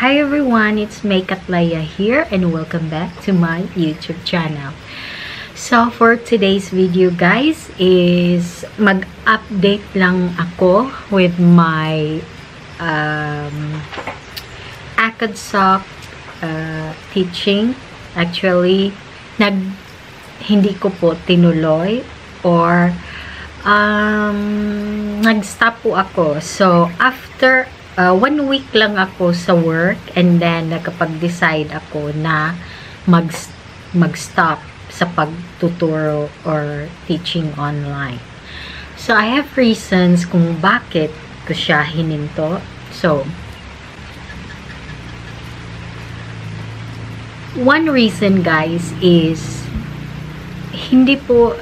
Hi everyone, it's May Katlaya here and welcome back to my YouTube channel. So for today's video guys is mag-update lang ako with my ACADSOC teaching. Actually, hindi ko po tinuloy or nag-stop po ako. So after 1 week lang ako sa work and then nakapag-decide ako na mag-stop sa pagtuturo or teaching online. So, I have reasons kung bakit ko siya hininto. So, one reason guys is hindi po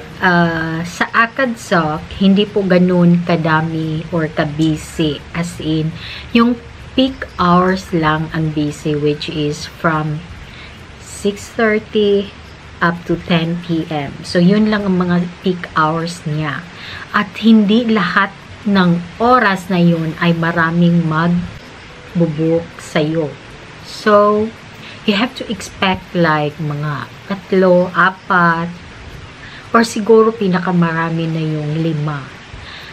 sa ACADSOC, hindi po ganun kadami or ka-busy. As in, yung peak hours lang ang busy, which is from 6:30 up to 10 p.m. So, yun lang ang mga peak hours niya. At hindi lahat ng oras na yun ay maraming mag-book sa'yo. So, you have to expect like mga 3, 4, or siguro pinakamarami na yung 5.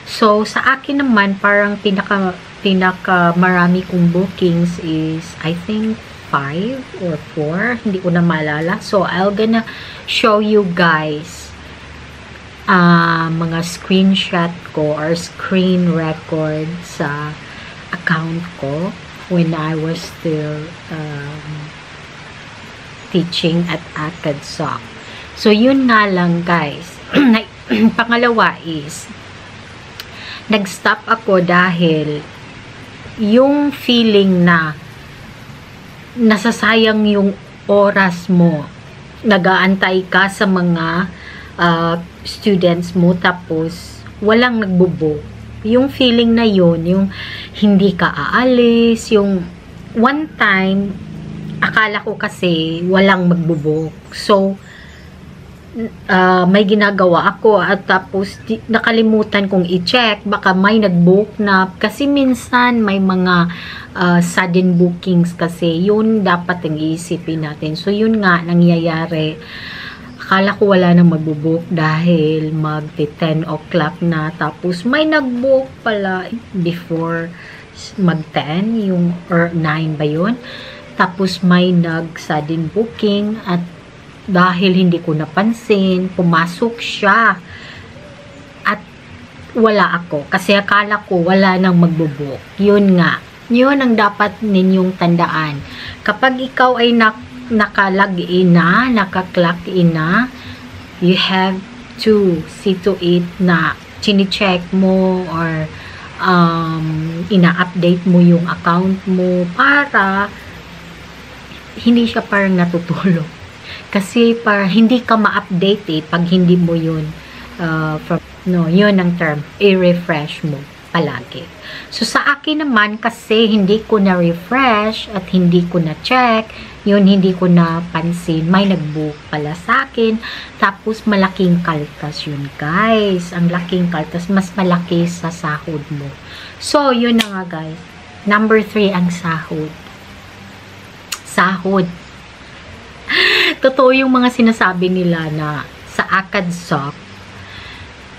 So, sa akin naman, parang pinakamarami kong bookings is, I think, 5 or 4. Hindi ko na maalala. So, I'll gonna show you guys mga screenshot ko or screen record sa account ko when I was still teaching at ACADSOC. So, yun nga lang guys. Pangalawa is, nag-stop ako dahil yung feeling na nasasayang yung oras mo. Nag-aantay ka sa mga students mo tapos walang nagbo-book. Yung feeling na yun, yung hindi ka aalis, yung one time, akala ko kasi walang magbo-book. So, may ginagawa ako at tapos nakalimutan kong i-check, baka may nag-book na kasi minsan may mga sudden bookings kasi yun dapat ang iisipin natin. So yun nga nangyayari, akala ko wala nang magbo-book dahil mag-10 o'clock na tapos may nag-book pala before mag-10 yung or 9 ba yun, tapos may nag-sudden booking at dahil hindi ko napansin, pumasok siya at wala ako. Kasi akala ko wala nang magbo-book. Yun nga. Yun ang dapat ninyong tandaan. Kapag ikaw ay naka-log-in na, naka-clock in na, you have to see to it na chine-check mo or ina-update mo yung account mo para hindi siya parang natutulog. Kasi para hindi ka ma-update pag hindi mo yun yun ang term, i-refresh mo palagi. So sa akin naman kasi hindi ko na-refresh at hindi ko na-check, yun hindi ko napansin, may nag-book pala sa akin, tapos malaking kaltas yun guys. Ang laking kaltas, mas malaki sa sahod mo. So yun na nga guys. Number 3 ang sahod. Sahod. Totoo yung mga sinasabi nila na sa ACADSOC,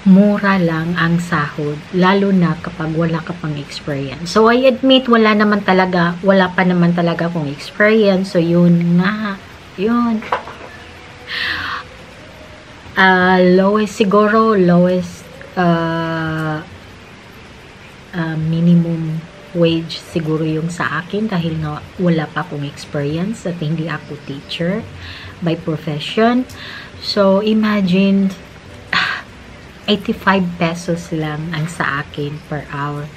mura lang ang sahod, lalo na kapag wala ka pang experience. So, I admit, wala pa naman talaga akong experience. So, yun nga, yun. Lowest minimum wage siguro yung sa akin dahil nga wala pa akong experience at hindi ako teacher by profession. So, imagine 85 pesos lang ang sa akin per hour.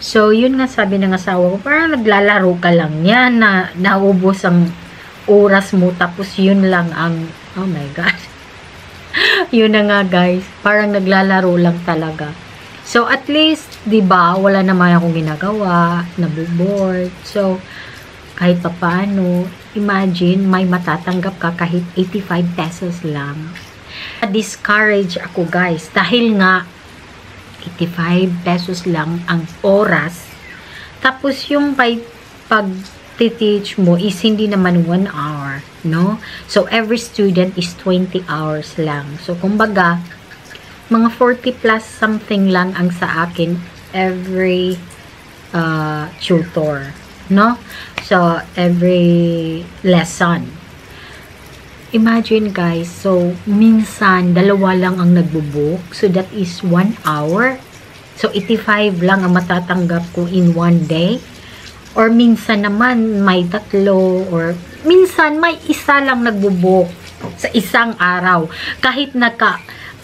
So, yun nga sabi ng asawa ko, parang naglalaro ka lang yan na naubos ang oras mo tapos yun lang ang, oh my God. Yun na nga guys, parang naglalaro lang talaga. So, at least, diba, wala naman akong ginagawa, nabuboard. So, kahit pa paano, imagine, may matatanggap ka kahit 85 pesos lang. Discourage ako, guys. Dahil nga, 85 pesos lang ang oras. Tapos, yung pag teach mo is hindi naman 1 hour, no? So, every student is 20 hours lang. So, kumbaga, mga 40 plus something lang ang sa akin every tutor, no? So, every lesson. Imagine guys, so, minsan, dalawa lang ang nagbo-book. So, that is 1 hour. So, 85 lang ang matatanggap ko in 1 day. Or minsan naman, may 3. Or minsan, may isa lang nagbo-book sa isang araw. Kahit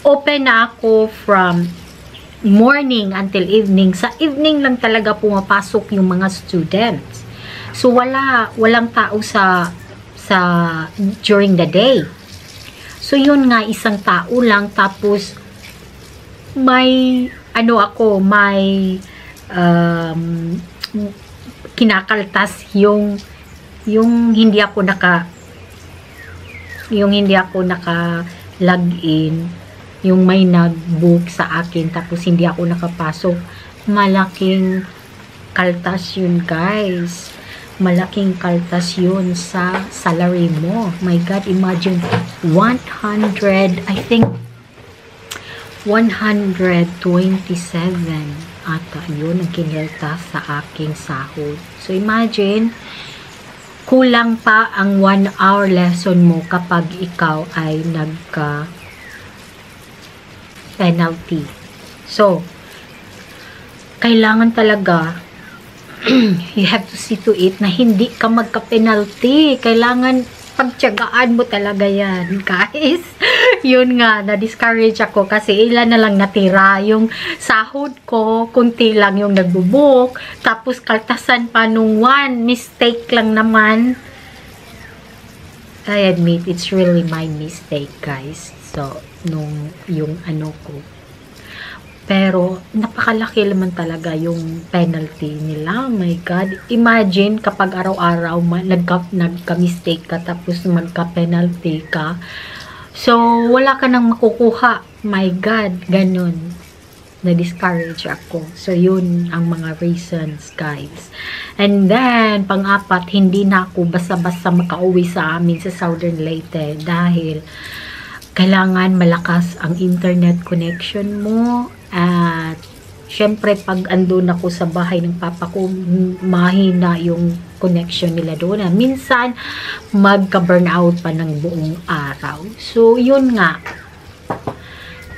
open na ako from morning until evening. Sa evening lang talaga pumapasok yung mga students. So, walang tao during the day. So, yun nga, isang tao lang. Tapos, may kinakaltas yung hindi ako naka-login, yung may nag-book sa akin, tapos hindi ako nakapasok. Malaking kaltas yun, guys. Malaking kaltas yun sa salary mo. My God, imagine 127 ata yun ang kinaltas sa aking sahod. So, imagine, kulang pa ang 1 hour lesson mo kapag ikaw ay nagka-penalty. So, kailangan talaga you have to see to it na hindi ka magka-penalty. Kailangan pagtiyagaan mo talaga yan, guys. Yun nga, na-discourage ako kasi ilan na lang natira. Yung sahod ko, kunti lang yung nagbubook. Tapos kaltasan pa nung 1 mistake lang naman. I admit, it's really my mistake, guys. So, yung ko. Pero, napakalaki naman talaga yung penalty nila. Oh my God. Imagine, kapag araw-araw nagka-mistake ka, tapos magka-penalty ka. So, wala ka nang makukuha. My God, ganun. Na-discourage ako. So, yun ang mga reasons, guys. And then, pang-apat, hindi na ako basta-basta makauwi sa amin sa Southern Leyte dahil kailangan malakas ang internet connection mo. At syempre pag andun ako sa bahay ng papa ko, mahina yung connection nila doon. Minsan magka-burnout pa ng buong araw. So yun nga,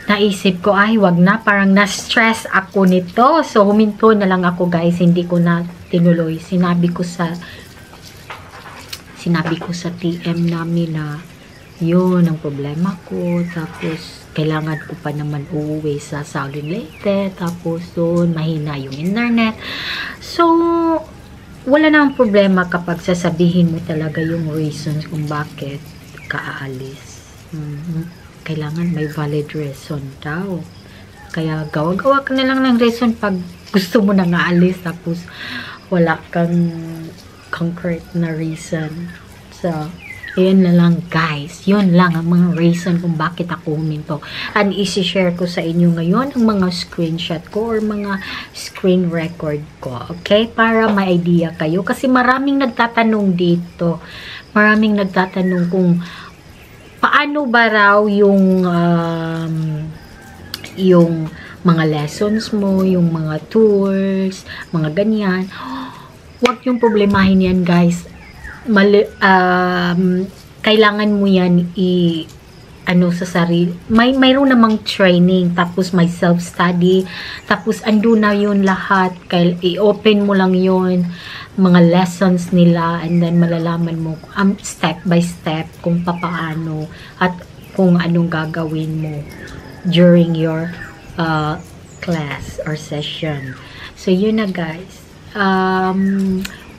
naisip ko ay wag na, parang na-stress ako nito. So huminto na lang ako, guys. Hindi ko na tinuloy. Sinabi ko sa TM namin na yun ang problema ko. Tapos kailangan ko pa naman uuwi sa Southern Leyte. Tapos doon, mahina yung internet. So, wala namang problema kapag sasabihin mo talaga yung reasons kung bakit ka aalis. Kailangan may valid reason daw. Kaya gawa-gawa ka na lang ng reason pag gusto mo na nga alis. Tapos, wala kang concrete na reason. So, yun na lang, guys. Yun lang ang mga reason kung bakit ako huminto. And isi-share ko sa inyo ngayon ang mga screenshot ko or mga screen record ko. Okay? Para may idea kayo. Kasi maraming nagtatanong dito. Maraming nagtatanong kung paano ba raw yung mga lessons mo, yung mga tours, mga ganyan. Huwag yung problemahin yan, guys. Kailangan mo yan sa sarili. Mayroon namang training, tapos may self-study, tapos ando na yun lahat. I-open mo lang yun, mga lessons nila, and then malalaman mo step by step kung papaano at kung anong gagawin mo during your class or session. So yun na, guys.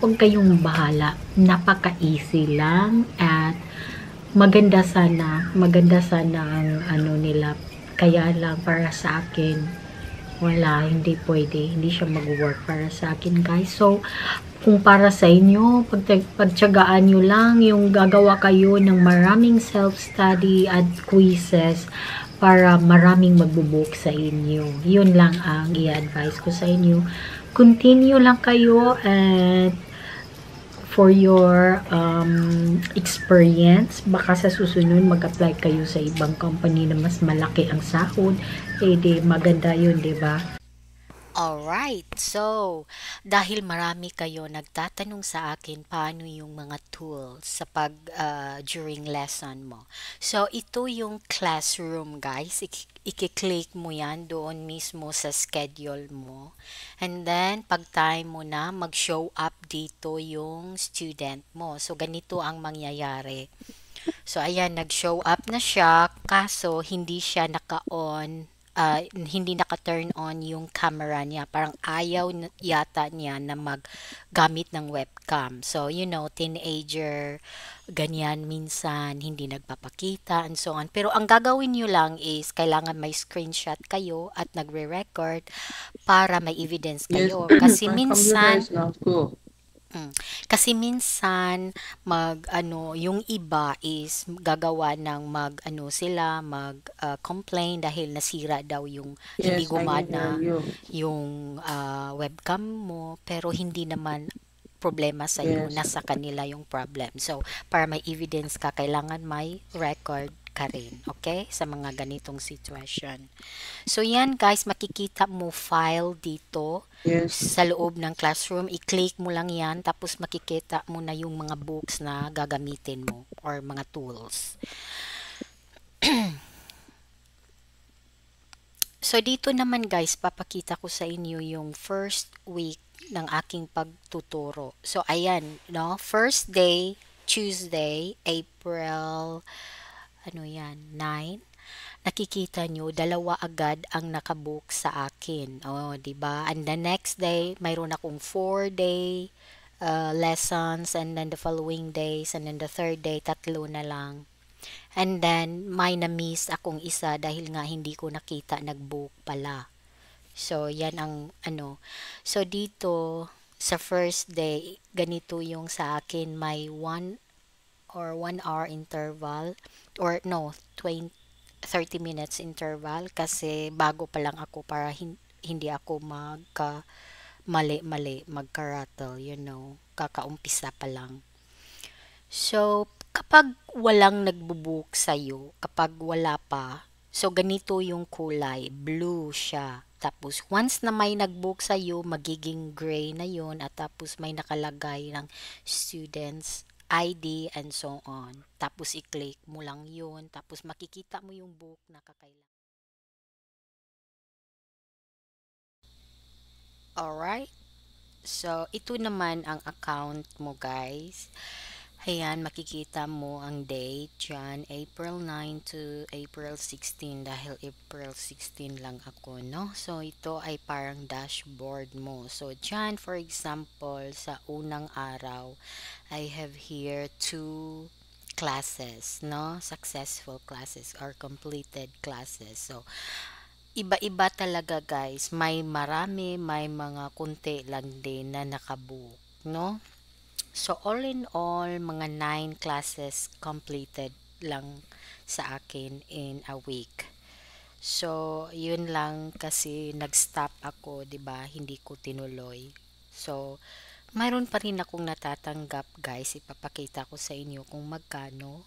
Huwag kayong bahala. Napaka-easy lang at maganda sana ang nila. Kaya lang para sa akin, hindi pwede. Hindi siya mag-work para sa akin, guys. So, kung para sa inyo, pagtiyagaan nyo lang yung gagawa kayo ng maraming self-study at quizzes para maraming magbubook sa inyo. Yun lang ang i-advise ko sa inyo. Continue lang kayo at for your experience. Baka sa susunod mag-apply kayo sa ibang company na mas malaki ang sahod. Eh di maganda yun, di ba? Alright, so dahil marami kayo nagtatanong sa akin paano yung mga tools sa during lesson mo. So ito yung classroom guys, i-click mo yan doon mismo sa schedule mo. And then pag time mo na mag-show up dito yung student mo. So ganito ang mangyayari. So ayan, nag-show up na siya kaso hindi siya naka-on, hindi naka-turn on yung camera niya. Parang ayaw yata niya na maggamit ng webcam. So, teenager, ganyan minsan, hindi nagpapakita and so on. Pero ang gagawin nyo lang is kailangan may screenshot kayo at nagre-record para may evidence Yes, kayo. Kasi my computer minsan, is not cool. kasi minsan yung iba is gagawa ng complain dahil nasira daw yung hindi Yes, I can hear gumana you. yung webcam mo pero hindi naman problema sa iyo, Yes, nasa kanila yung problem. So, para may evidence ka, kailangan may record ka rin, okay? Sa mga ganitong situation. So, yan guys, makikita mo file dito yes, sa loob ng classroom, i-click mo lang yan, tapos makikita mo na yung mga books na gagamitin mo or mga tools. So, dito naman guys, papakita ko sa inyo yung first week ng aking pagtuturo. So, ayan, no? First day, Tuesday, April, 9. Nakikita nyo, dalawa agad ang nakabook sa akin. Oh, 'di ba? And the next day, mayroon akong 4-day lessons, and then the following days, and then the third day, tatlo na lang. And then, may na-miss akong isa dahil nga hindi ko nakita nag-book pala. So, yan ang So, dito, sa first day, ganito yung sa akin, may 1 hour interval, or no, 30 minutes interval kasi bago pa lang ako para hindi ako mali-mali, magka-rattle, kakaumpisa pa lang. So, kapag walang nagbo-book sa'yo, kapag wala pa, so ganito yung kulay, blue siya. Tapos, once na may nag-book sa'yo, magiging gray na yon at tapos may nakalagay ng students, ID, and so on. Tapos, i-click mo lang yun. Tapos, makikita mo yung book na kakailangan. Alright? So, ito naman ang account mo, guys. Ayan, makikita mo ang date dyan, April 9 to April 16 dahil April 16 lang ako, no? So, ito ay parang dashboard mo. So, dyan, for example, sa unang araw, I have here 2 classes, no? Successful classes or completed classes. So, iba-iba talaga guys. May marami, may mga kunti lang din na nakabook, no? So, all in all, mga 9 classes completed lang sa akin in a week. So, yun lang kasi nag-stop ako, 'di ba? Hindi ko tinuloy. So, mayroon pa rin akong natatanggap, guys. Ipapakita ko sa inyo kung magkano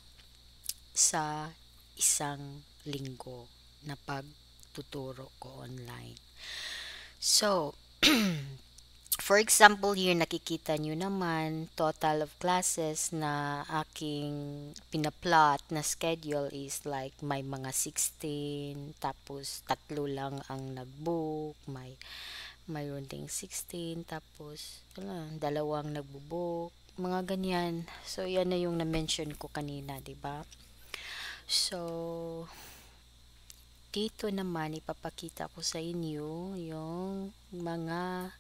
sa isang linggo na pagtuturo ko online. So, for example, here nakikita nyo naman, total of classes na aking pinaplot na schedule is like may mga 16, tapos tatlo lang ang nag-book, mayroon ding 16, tapos dalawang nagbo-book, mga ganyan. So, yan na yung na-mention ko kanina, 'di ba? So, dito naman ipapakita ko sa inyo yung mga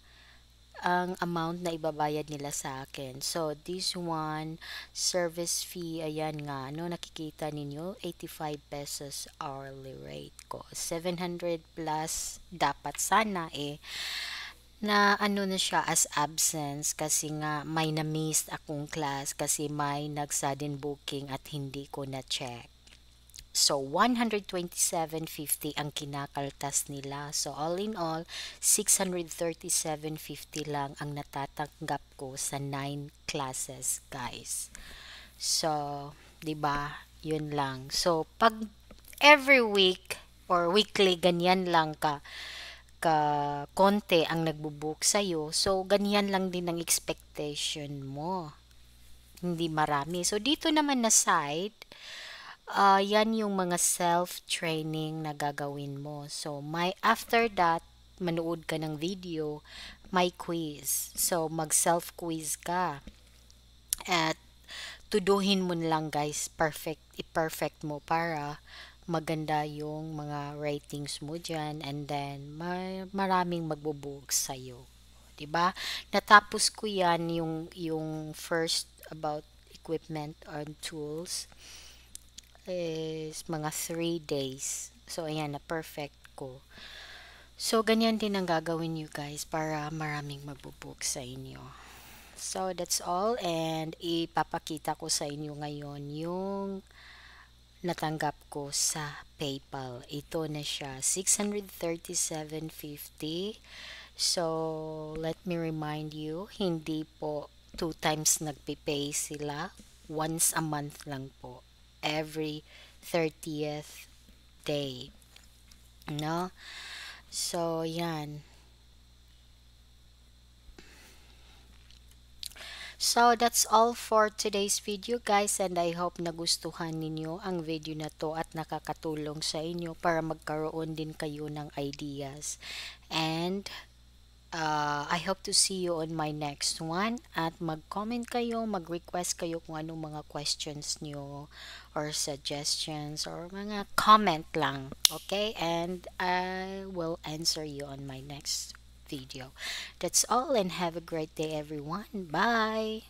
ang amount na ibabayad nila sa akin. So, this one, service fee, ayan nga, nakikita ninyo, 85 pesos hourly rate ko. 700 plus, dapat sana na na siya as absence kasi nga may na-miss akong class kasi may nag-sudden booking at hindi ko na-check. So 127.50 ang kinakaltas nila. So all in all, 637.50 lang ang natatanggap ko sa 9 classes, guys. So, 'di ba? 'Yun lang. So pag every week or weekly ganyan lang ka konti ang nagbo-book sa'yo, so ganyan lang din ang expectation mo, hindi marami. So dito naman na side, yan yung mga self-training na gagawin mo. So after that, manood ka ng video, may quiz. So mag self-quiz ka. At tuduhin mo na lang, guys, i-perfect mo para maganda yung mga ratings mo dyan, and then maraming magbo-book sa'yo. 'Di ba? Natapos ko yan, yung first about equipment and tools is mga 3 days. So ayan, na perfect ko. So ganyan din ang gagawin nyo, guys, para maraming magbo-book sa inyo. So that's all, and ipapakita ko sa inyo ngayon yung natanggap ko sa PayPal. Ito na siya, 637.50. So, let me remind you, hindi po 2 times nagpipay sila. Once a month lang po. Every 30th day. No? So, yan. So, that's all for today's video, guys, and I hope nagustuhan ninyo ang video na to at nakakatulong sa inyo para magkaroon din kayo ng ideas. And I hope to see you on my next one, at mag-comment kayo, mag-request kayo kung anong mga questions nyo or suggestions or mga comment lang, okay? And I will answer you on my next video. That's all, and have a great day, everyone. Bye!